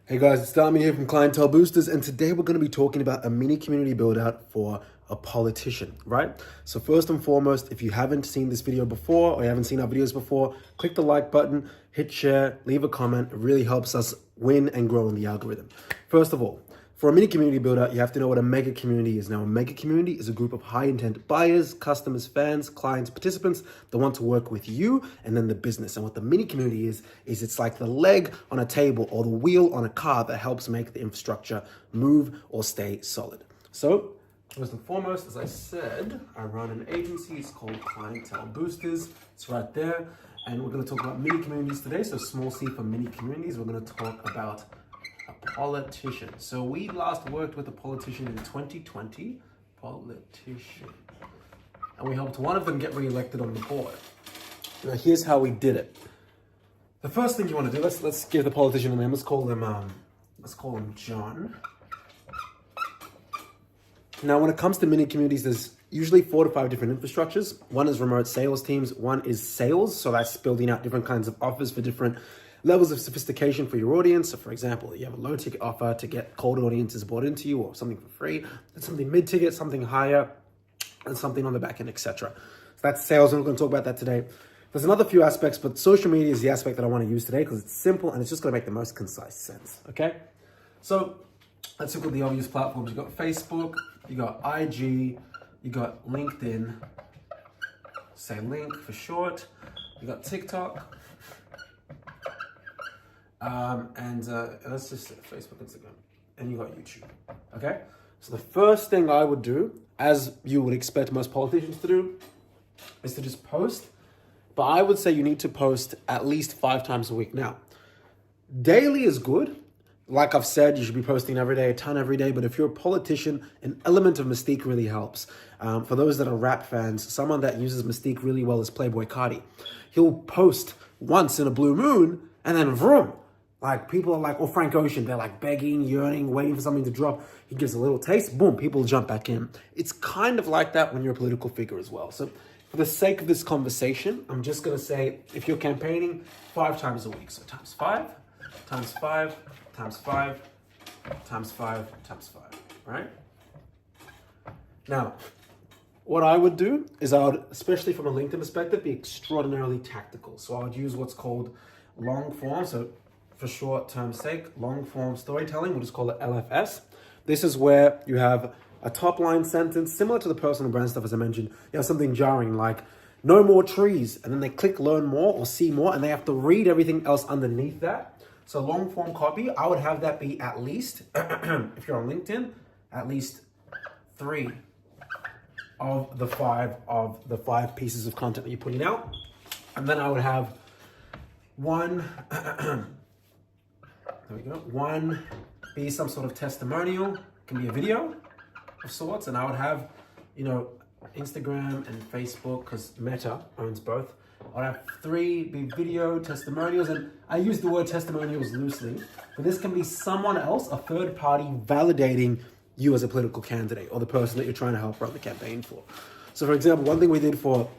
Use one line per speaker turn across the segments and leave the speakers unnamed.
Hey guys, it's Dami here from Clientele Boosters, and today we're going to be talking about a mini community build out for a politician, right? So first and foremost, if you haven't seen this video before or you haven't seen our videos before, click the like button, hit share, leave a comment. It really helps us win and grow in the algorithm. First of all, for a mini community build out, you have to know what a mega community is. Now, a mega community is a group of high intent buyers, customers, fans, clients, participants that want to work with you and then the business. And what the mini community is it's like the leg on a table or the wheel on a car that helps make the infrastructure move or stay solid. So first and foremost, as I said, I run an agency. It's called Clientele Boosters. It's right there. And we're going to talk about mini communities today. So small C for mini communities. We're going to talk about a politician. So we last worked with a politician in 2020. Politician. And we helped one of them get re-elected on the board. Now here's how we did it. The first thing you want to do, let's give the politician a name. Let's call him John. Now, when it comes to mini communities, there's usually 4 to 5 different infrastructures. One is remote sales teams. One is sales. So that's building out different kinds of offers for different levels of sophistication for your audience. So for example, you have a low ticket offer to get cold audiences bought into you or something for free. That's something mid ticket, something higher, and something on the back end, etc. So that's sales. And we're going to talk about that today. There's another few aspects, but social media is the aspect that I want to use today because it's simple and it's just going to make the most concise sense. Okay. So let's look at the obvious platforms. You've got Facebook, you got IG, you got LinkedIn, say link for short, you got TikTok, and let's just say Facebook, Instagram, and you got YouTube, okay? So the first thing I would do, as you would expect most politicians to do, is to just post, but I would say you need to post at least 5 times a week. Now, daily is good. Like I've said, you should be posting every day, a ton every day. But if you're a politician, an element of mystique really helps. For those that are rap fans, someone that uses mystique really well is Playboy Carti. He'll post once in a blue moon and then vroom. Like people are like, or Frank Ocean, they're like begging, yearning, waiting for something to drop. He gives a little taste, boom, people jump back in. It's kind of like that when you're a political figure as well. So for the sake of this conversation, I'm just going to say, if you're campaigning 5 times a week, so times 5, times 5, times 5, times 5, times 5, right? Now, what I would do is I would, especially from a LinkedIn perspective, be extraordinarily tactical. So I would use what's called long form, so for short term sake, long form storytelling, we'll just call it LFS. This is where you have a top line sentence, similar to the personal brand stuff, as I mentioned. You have something jarring like, no more trees, and then they click learn more or see more, and they have to read everything else underneath that. So long form copy, I would have that be at least, if you're on LinkedIn, at least 3 of the 5 pieces of content that you're putting out. And then I would have one, there we go, one be some sort of testimonial, can be a video of sorts. And I would have, Instagram and Facebook, because Meta owns both. I have 3 be video testimonials, and I use the word testimonials loosely, but this can be someone else, a third party validating you as a political candidate or the person that you're trying to help run the campaign for. So for example, one thing we did for,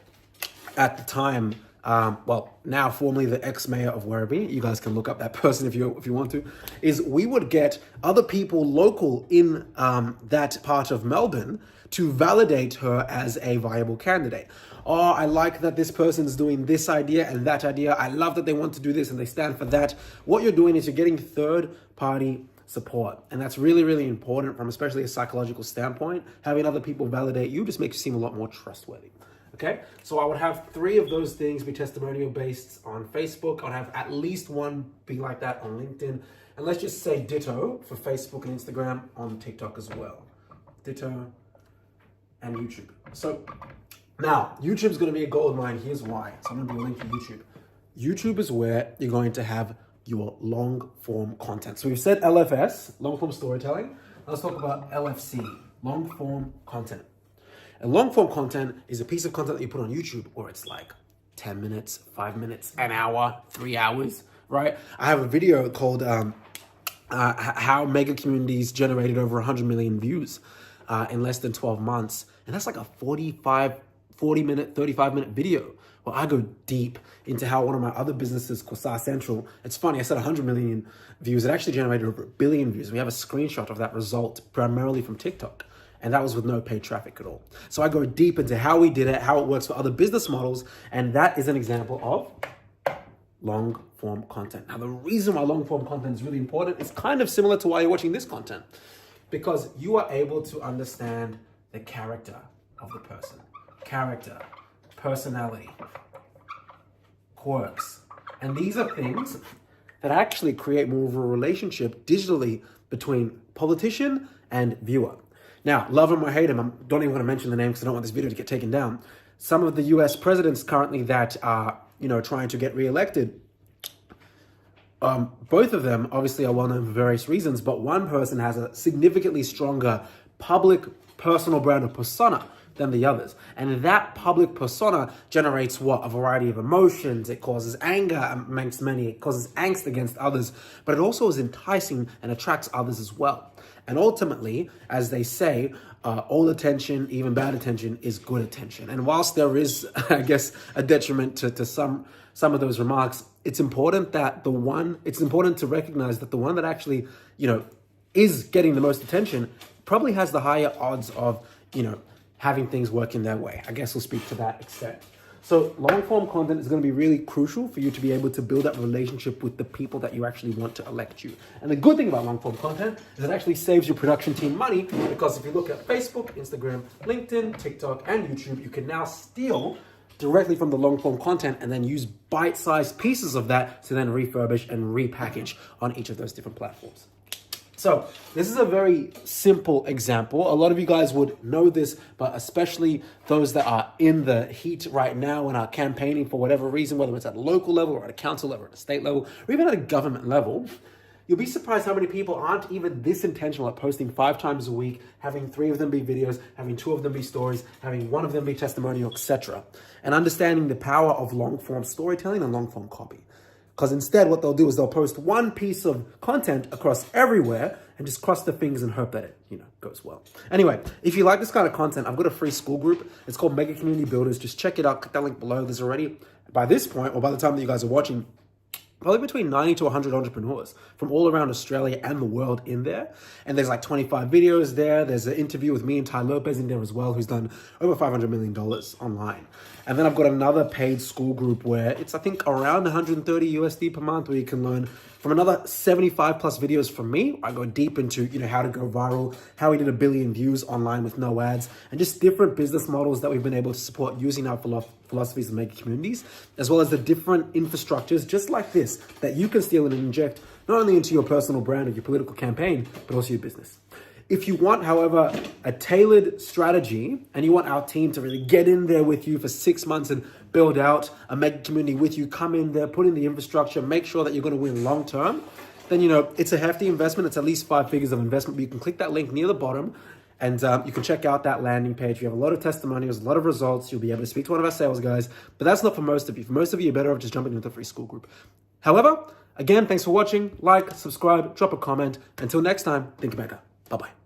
at the time, now formerly the ex-mayor of Werribee, you guys can look up that person if you want to, is we would get other people local in that part of Melbourne to validate her as a viable candidate. Oh, I like that this person's doing this idea and that idea. I love that they want to do this and they stand for that. What you're doing is you're getting third-party support. And that's really, really important from especially a psychological standpoint. Having other people validate you just makes you seem a lot more trustworthy. Okay, so I would have 3 of those things be testimonial based on Facebook. I'd have at least 1 be like that on LinkedIn. And let's just say ditto for Facebook and Instagram on TikTok as well. Ditto and YouTube. So now, YouTube is going to be a gold mine. Here's why. So I'm going to do a link to YouTube. YouTube is where you're going to have your long form content. So we've said LFS, long form storytelling. Let's talk about LFC, long form content. And long form content is a piece of content that you put on YouTube where it's like 10 minutes, 5 minutes, an hour, 3 hours, right? I have a video called How Mega Communities Generated Over 100 million views in less than 12 months. And that's like a 45 40-minute, 35-minute video. Well, I go deep into how one of my other businesses, Corsar Central, it's funny, I said 100 million views. It actually generated over 1 billion views. We have a screenshot of that result primarily from TikTok. And that was with no paid traffic at all. So I go deep into how we did it, how it works for other business models. And that is an example of long form content. Now, the reason why long form content is really important is kind of similar to why you're watching this content, because you are able to understand the character of the person, character, personality, quirks. And these are things that actually create more of a relationship digitally between politician and viewer. Now, love him or hate him, I don't even want to mention the name because I don't want this video to get taken down. Some of the US presidents currently that are, trying to get reelected, both of them obviously are well known for various reasons, but one person has a significantly stronger public personal brand or persona than the others. And that public persona generates what? A variety of emotions. It causes anger amongst many. It causes angst against others, but it also is enticing and attracts others as well. And ultimately, as they say, all attention, even bad attention, is good attention. And whilst there is, I guess, a detriment to some of those remarks, it's important that it's important to recognize that the one that actually, is getting the most attention probably has the higher odds of, having things work in their way. I guess we'll speak to that extent. So long form content is going to be really crucial for you to be able to build that relationship with the people that you actually want to elect you. And the good thing about long form content is it actually saves your production team money, because if you look at Facebook, Instagram, LinkedIn, TikTok, and YouTube, you can now steal directly from the long form content and then use bite-sized pieces of that to then refurbish and repackage on each of those different platforms. So this is a very simple example. A lot of you guys would know this, but especially those that are in the heat right now and are campaigning for whatever reason, whether it's at a local level or at a council level or at a state level, or even at a government level, you'll be surprised how many people aren't even this intentional at posting 5 times a week, having 3 of them be videos, having 2 of them be stories, having 1 of them be testimonial, etc. And understanding the power of long form storytelling and long form copy. Because instead what they'll do is they'll post one piece of content across everywhere and just cross their fingers and hope that it, goes well. Anyway, if you like this kind of content, I've got a free Skool group. It's called Mega Community Builders. Just check it out. Click that link below. There's already, by this point, or by the time that you guys are watching, probably between 90 to 100 entrepreneurs from all around Australia and the world in there. And there's like 25 videos there. There's an interview with me and Ty Lopez in there as well, who's done over $500 million online. And then I've got another paid Skool group where it's, I think, around 130 USD per month, where you can learn from another 75 plus videos from me. I go deep into, how to go viral, how we did 1 billion views online with no ads, and just different business models that we've been able to support using our philosophies and mega communities, as well as the different infrastructures just like this that you can steal and inject not only into your personal brand or your political campaign, but also your business. If you want, however, a tailored strategy and you want our team to really get in there with you for 6 months and build out a mega community with you, come in there, put in the infrastructure, make sure that you're going to win long term, then, it's a hefty investment. It's at least 5 figures of investment, but you can click that link near the bottom and you can check out that landing page. We have a lot of testimonials, a lot of results. You'll be able to speak to one of our sales guys, but that's not for most of you. For most of you, you're better off just jumping into the free Skool group. However, again, thanks for watching. Like, subscribe, drop a comment. Until next time, think better. Bye-bye.